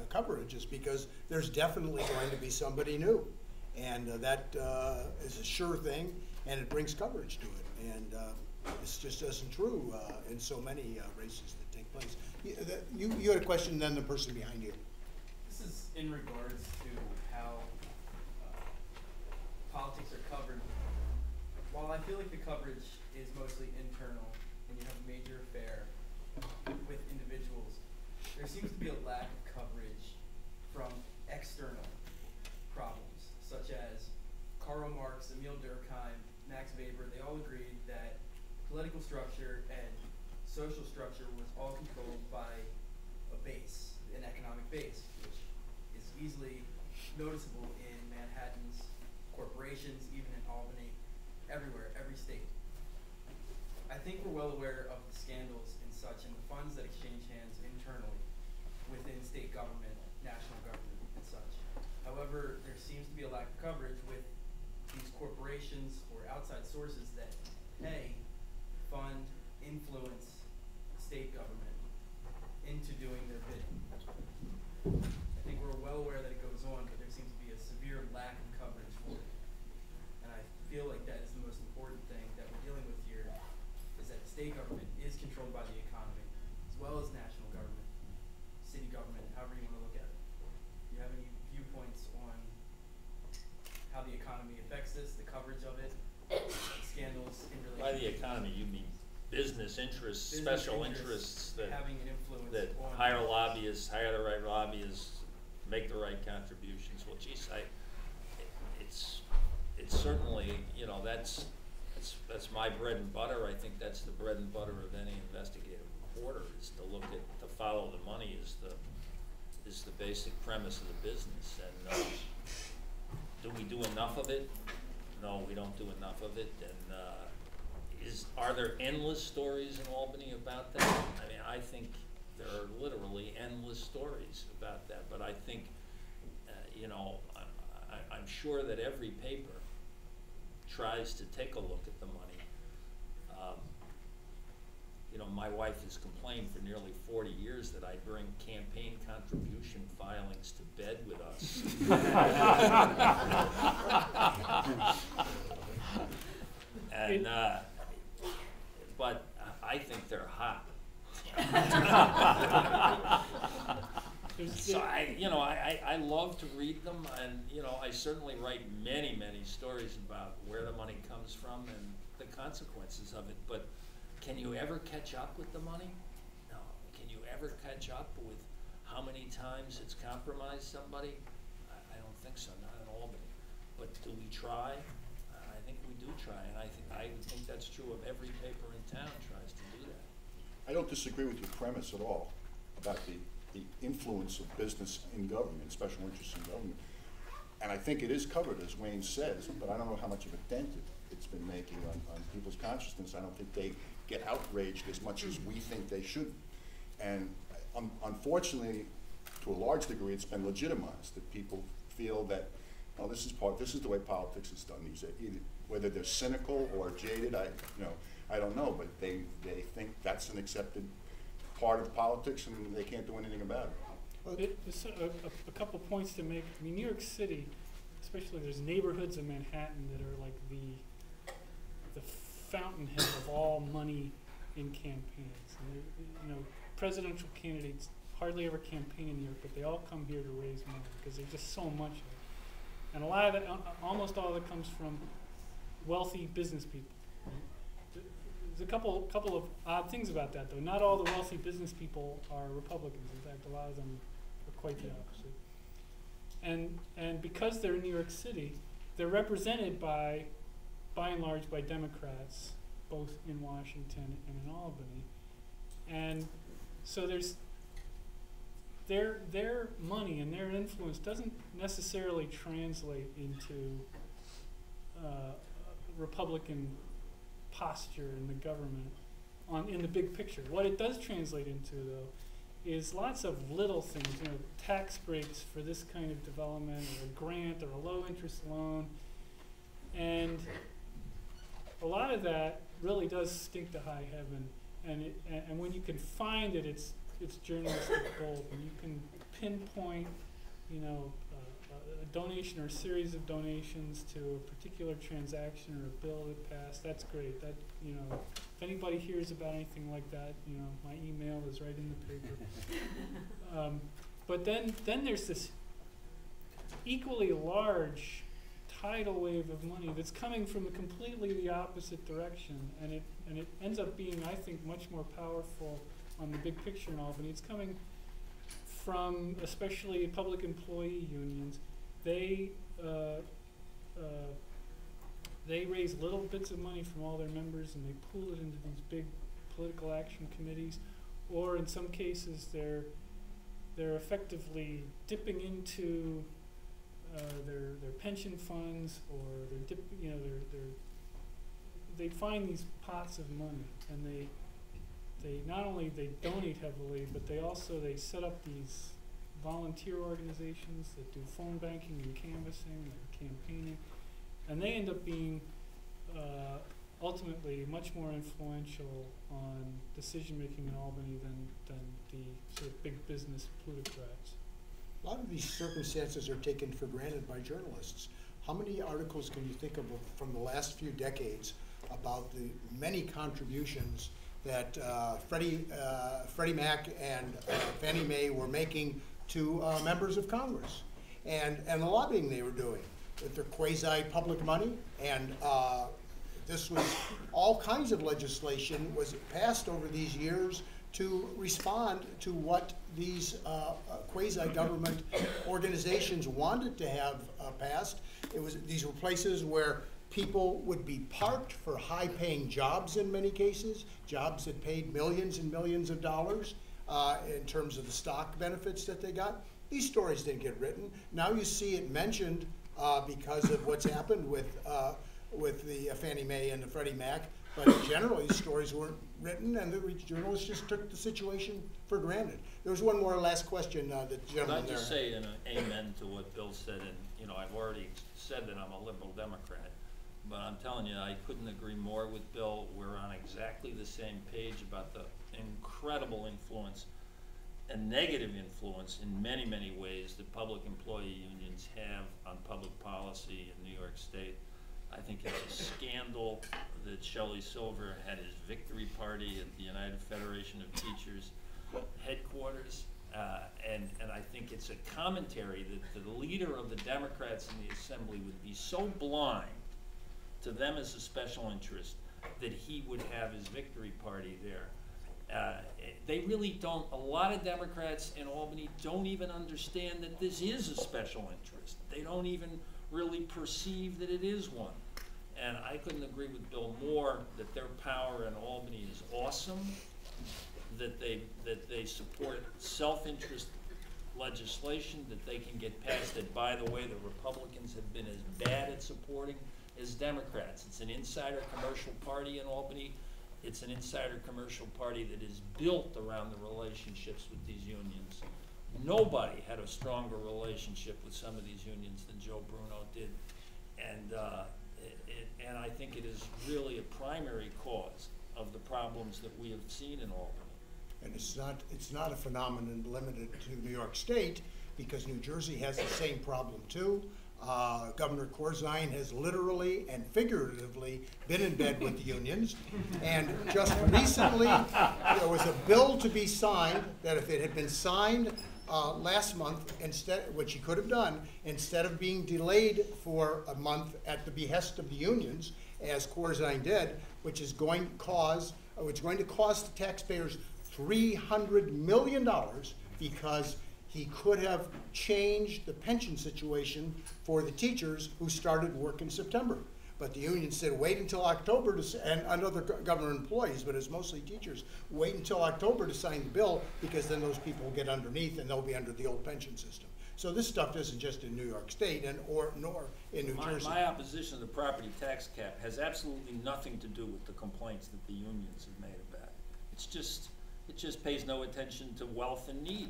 S3: coverage is because there's definitely going to be somebody new. And that is a sure thing, and it brings coverage to it. And this just isn't true in so many races that take place. You had a question, then the person behind you.
S8: This is in regards to how politics are covered. While I feel like the coverage is mostly internal and you have a major affair with individuals, there seems to be a lack of coverage from external problems, such as Karl Marx, Emil Durkheim, Max Weber. They all agreed that political structure and social structure was all controlled by a base, an economic base, which is easily noticeable in Manhattan's corporations, even in Albany, everywhere, every state. I think we're well aware of the scandals and such, and the funds that exchange hands internally within state government, national government, and such. However, there seems to be a lack of coverage with these corporations or outside sources that pay, fund, influence state government into doing their bidding. I think we're well aware that it goes on, but there seems to be a severe lack of coverage for it. And I feel like that is the most important thing that we're dealing with here, is that state government is controlled by the economy, as well as national government, city government, however you want to look at it. Do you have any viewpoints on how the economy affects this, the coverage of it, scandals in relation?
S4: By the economy, you mean business interests, special interests that
S8: having an influence on
S4: hire lobbyists, hire the right lobbyists, make the right contributions. Well, geez, it's certainly, you know, that's my bread and butter. I think that's the bread and butter of any investigative reporter, is to look at, to follow the money is the basic premise of the business. And do we do enough of it? No, we don't do enough of it. And are there endless stories in Albany about that? I mean, I think there are literally endless stories about that. But I think, you know, I'm sure that every paper tries to take a look at the money. You know, my wife has complained for nearly 40 years that I bring campaign contribution filings to bed with us. And, but I think they're hot. So I love to read them, and you know, I certainly write many stories about where the money comes from and the consequences of it. But can you ever catch up with the money? No. Can you ever catch up with how many times it's compromised somebody? I don't think so, not in Albany. But do we try? I think we do try, and I think that's true of every paper in town tries to do that.
S6: I don't disagree with your premise at all about the influence of business in government, special interests in government. And I think it is covered, as Wayne says, but I don't know how much of a dent it's been making on people's consciousness. I don't think they get outraged as much as we think they should. And unfortunately, to a large degree, it's been legitimized, that people feel that, oh, this is the way politics is done these days. Whether they're cynical or jaded, I don't know, but they think that's an accepted part of politics and they can't do anything about it.
S5: There's a couple points to make. I mean, New York City, especially, there's neighborhoods in Manhattan that are like the fountainhead of all money in campaigns. And you know, presidential candidates hardly ever campaign in New York, but they all come here to raise money because there's just so much of it. And a lot of that, almost all of it, comes from wealthy business people. There's a couple of odd things about that, though. Not all the wealthy business people are Republicans. In fact, a lot of them are quite the opposite. And because they're in New York City, they're represented by and large, by Democrats, both in Washington and in Albany. And so their money and their influence doesn't necessarily translate into Republican posture in the government in the big picture. What it does translate into, though, is lots of little things, you know, tax breaks for this kind of development, or a grant, or a low interest loan. And a lot of that really does stink to high heaven. And when you can find it, it's journalistic gold. When you can pinpoint, you know, a donation or a series of donations to a particular transaction or a bill that passed, that's great. That, you know, if anybody hears about anything like that, you know, my email is right in the paper. But then there's this equally large tidal wave of money that's coming from completely the opposite direction, and it ends up being, I think, much more powerful on the big picture in Albany. It's coming from especially public employee unions. They raise little bits of money from all their members and they pool it into these big political action committees, or in some cases they're effectively dipping into their pension funds, or they find these pots of money, and they not only they donate heavily, but they set up these volunteer organizations that do phone banking and canvassing and campaigning, And they end up being ultimately much more influential on decision-making in Albany than the sort of big business plutocrats.
S3: A lot of these circumstances are taken for granted by journalists. How many articles can you think of from the last few decades about the many contributions that Freddie Mac and Fannie Mae were making to members of Congress, and the lobbying they were doing with their quasi-public money, and this was all kinds of legislation was passed over these years to respond to what these quasi-government organizations wanted to have passed. These were places where people would be parked for high-paying jobs in many cases, jobs that paid millions and millions of dollars in terms of the stock benefits that they got. These stories didn't get written. Now you see it mentioned because of what's happened with the Fannie Mae and the Freddie Mac, but generally these stories weren't written, and the journalists just took the situation for granted. There was one more last question that the gentleman there.
S4: I'd just say an amen to what Bill said, and you know, I've already said that I'm a liberal Democrat, but I'm telling you, I couldn't agree more with Bill. We're on exactly the same page about the incredible influence and negative influence in many, many ways that public employee unions have on public policy in New York State. I think it's a scandal that Shelley Silver had his victory party at the United Federation of Teachers headquarters, and I think it's a commentary that the leader of the Democrats in the Assembly would be so blind to them as a special interest that he would have his victory party there. They really don't, a lot of Democrats in Albany don't even understand that this is a special interest. They don't even really perceive that it is one. And I couldn't agree with Bill more that their power in Albany is awesome, that they support self-interest legislation that they can get passed that, by the way, the Republicans have been as bad at supporting as Democrats. It's an insider commercial party in Albany. It's an insider commercial party that is built around the relationships with these unions. Nobody had a stronger relationship with some of these unions than Joe Bruno did. And I think it is really a primary cause of the problems that we have seen in Albany.
S3: And it's not a phenomenon limited to New York State, because New Jersey has the same problem too. Governor Corzine has literally and figuratively been in bed with the unions. And just recently, there was a bill to be signed that if it had been signed last month, which he could have done, instead of being delayed for a month at the behest of the unions, as Corzine did, which is going to cost the taxpayers $300 million, because he could have changed the pension situation for the teachers who started work in September. But the union said, wait until October, and other government employees, but it's mostly teachers, wait until October to sign the bill, because then those people will get underneath and they'll be under the old pension system. So this stuff isn't just in New York State nor in New Jersey.
S4: My opposition to the property tax cap has absolutely nothing to do with the complaints that the unions have made about it. It just pays no attention to wealth and need.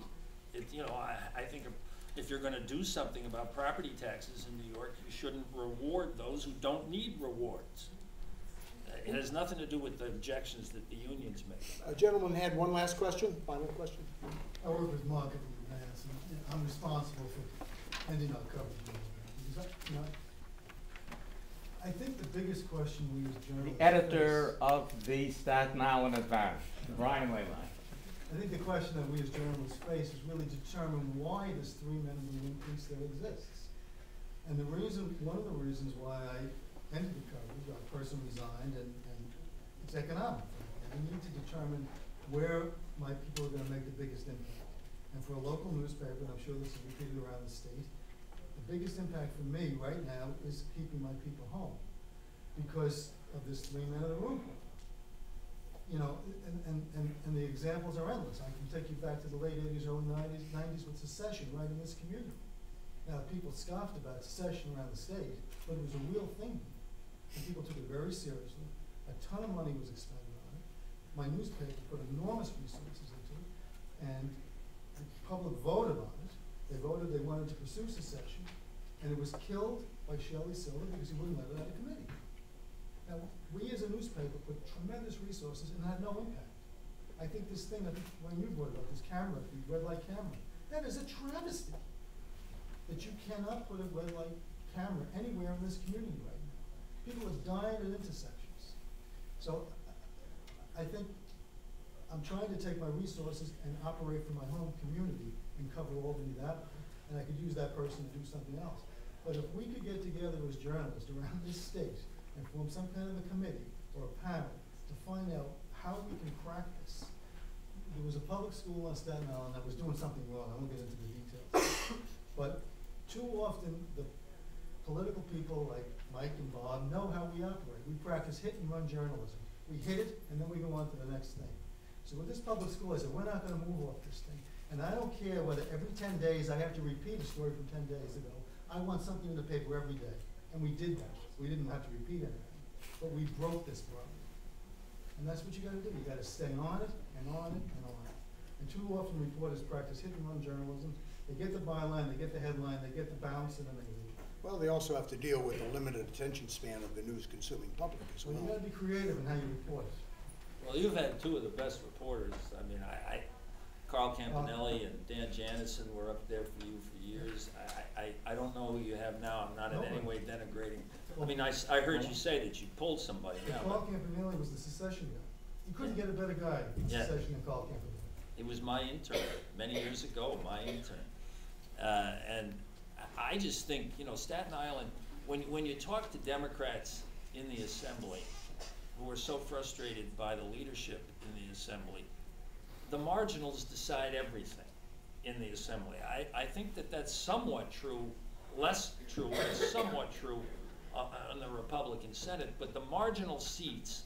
S4: I think if you're going to do something about property taxes in New York, you shouldn't reward those who don't need rewards. It has nothing to do with the objections that the unions make.
S3: A gentleman had one last question, final question.
S9: I work with Mark at the advance, and I'm responsible for ending our coverage. Because I think the biggest question we as journalists
S2: The editor of the Staten Island Advance, Brian Leyline.
S9: I think the question that we as journalists face is really determine why this 3 minimum increase still exists. And one of the reasons why I ended the coverage, our person resigned, and it's economic. And we need to determine where my people are going to make the biggest impact. And for a local newspaper, and I'm sure this is repeated around the state, the biggest impact for me right now is keeping my people home because of this 3 men in the room. And the examples are endless. I can take you back to the late 80s, early 90s with secession right in this community. Now, people scoffed about secession around the state, but it was a real thing. And people took it very seriously. A ton of money was expended on it. My newspaper put enormous resources into it. And the public voted on it. They voted they wanted to pursue secession. And it was killed by Shelley Silver because he wouldn't let it out of committee. Now, we as a newspaper put tremendous resources and had no impact. I think this thing, I think when you brought it up, this camera, the red light camera, that is a travesty. That you cannot put a red light camera anywhere in this community right now. People are dying at intersections. So I think I'm trying to take my resources and operate from my home community and cover Albany that way, and I could use that person to do something else. But if we could get together as journalists around this state and form some kind of a committee or a panel to find out how we can crack this. There was a public school on Staten Island that was doing something wrong. I won't get into the details. But too often, the political people like Mike and Bob know how we operate. We practice hit and run journalism. We hit it, and then we go on to the next thing. So with this public school, I said, we're not going to move off this thing. And I don't care whether every 10 days I have to repeat a story from 10 days ago. I want something in the paper every day. And we did that. We didn't have to repeat anything. But we broke this problem. And that's what you got to do. You got to stay on it and on it and on it. And too often reporters practice hit and run journalism. They get the byline, they get the headline, they get the bounce, and then they leave.
S3: Well, they also have to deal with the limited attention span of the news-consuming public as well.
S9: You got to be creative in how you report it.
S4: Well, you've had two of the best reporters. I mean, Carl Campanelli and Dan Janison were up there for you for years. I don't know who you have now. I'm not in any way denigrating. I mean, I heard you say that you pulled somebody. Yeah,
S9: Carl Campanelli was the secession guy. You couldn't get a better guy in secession than Carl Campanelli.
S4: He was my intern many years ago, my intern. And I just think, you know, Staten Island, when you talk to Democrats in the Assembly who are so frustrated by the leadership in the Assembly, the marginals decide everything in the Assembly. I think that that's somewhat true, less true, but somewhat true on the Republican Senate. But the marginal seats,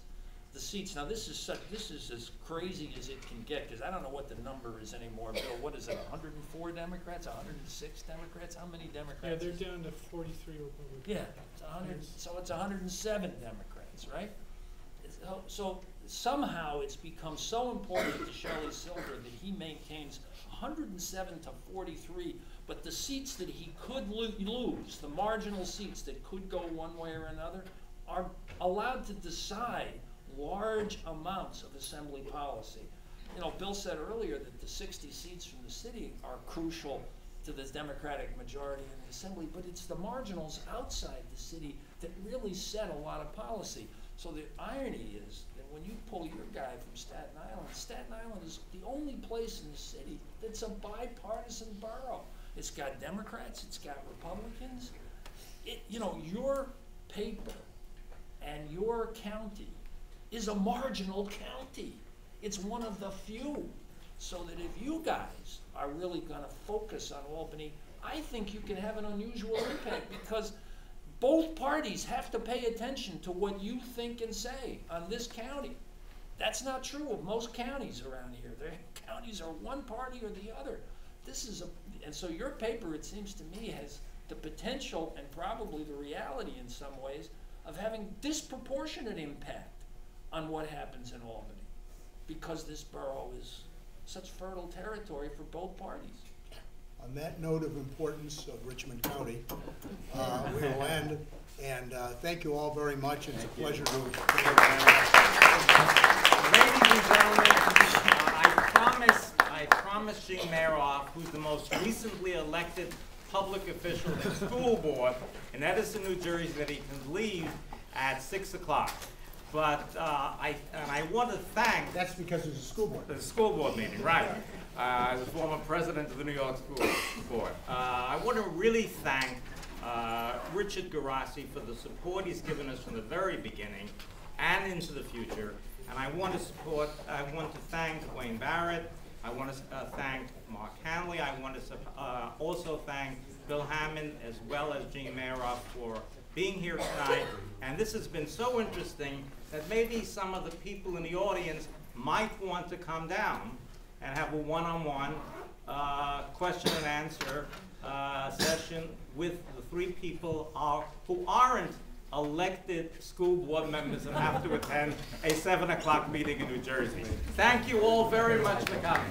S4: now this is as crazy as it can get, because I don't know what the number is anymore. Bill, what is it? 104 Democrats, 106 Democrats? How many Democrats?
S5: Yeah, they're down to 43 Republicans.
S4: Yeah, it's 100. So it's 107 Democrats, right? So somehow it's become so important to Shelley Silver that he maintains 107 to 43, but the seats that he could lose, the marginal seats that could go one way or another, are allowed to decide large amounts of Assembly policy. You know, Bill said earlier that the 60 seats from the city are crucial to the Democratic majority in the Assembly, but it's the marginals outside the city that really set a lot of policy. So the irony is that when you pull your guy from Staten Island is the only place in the city that's a bipartisan borough. It's got Democrats, it's got Republicans. You know, your paper and your county is a marginal county. It's one of the few. So that if you guys are really going to focus on Albany, I think you can have an unusual impact, because both parties have to pay attention to what you think and say on this county. That's not true of most counties around here. Their counties are one party or the other. And so your paper, it seems to me, has the potential and probably the reality in some ways of having disproportionate impact on what happens in Albany, because this borough is such fertile territory for both parties.
S3: On that note of importance of Richmond County, we will end. And thank you all very much. It's a pleasure to
S2: Ladies and gentlemen, I promised Gene Maroff, who's the most recently elected public official in the school board in Edison, New Jersey, that he can leave at 6 o'clock. But I want to thank...
S3: That's because it's a school board.
S2: The school board meeting, right. As a former president of the New York School Board. I want to really thank Richard Garassi for the support he's given us from the very beginning and into the future. And I want to thank Wayne Barrett. I want to thank Mark Hanley. I want to also thank Bill Hammond as well as Gene Maroff for being here tonight. And this has been so interesting that maybe some of the people in the audience might want to come down and have a one-on-one question and answer session with the three people who aren't elected school board members and have to attend a 7 o'clock meeting in New Jersey. Thank you all very much for coming.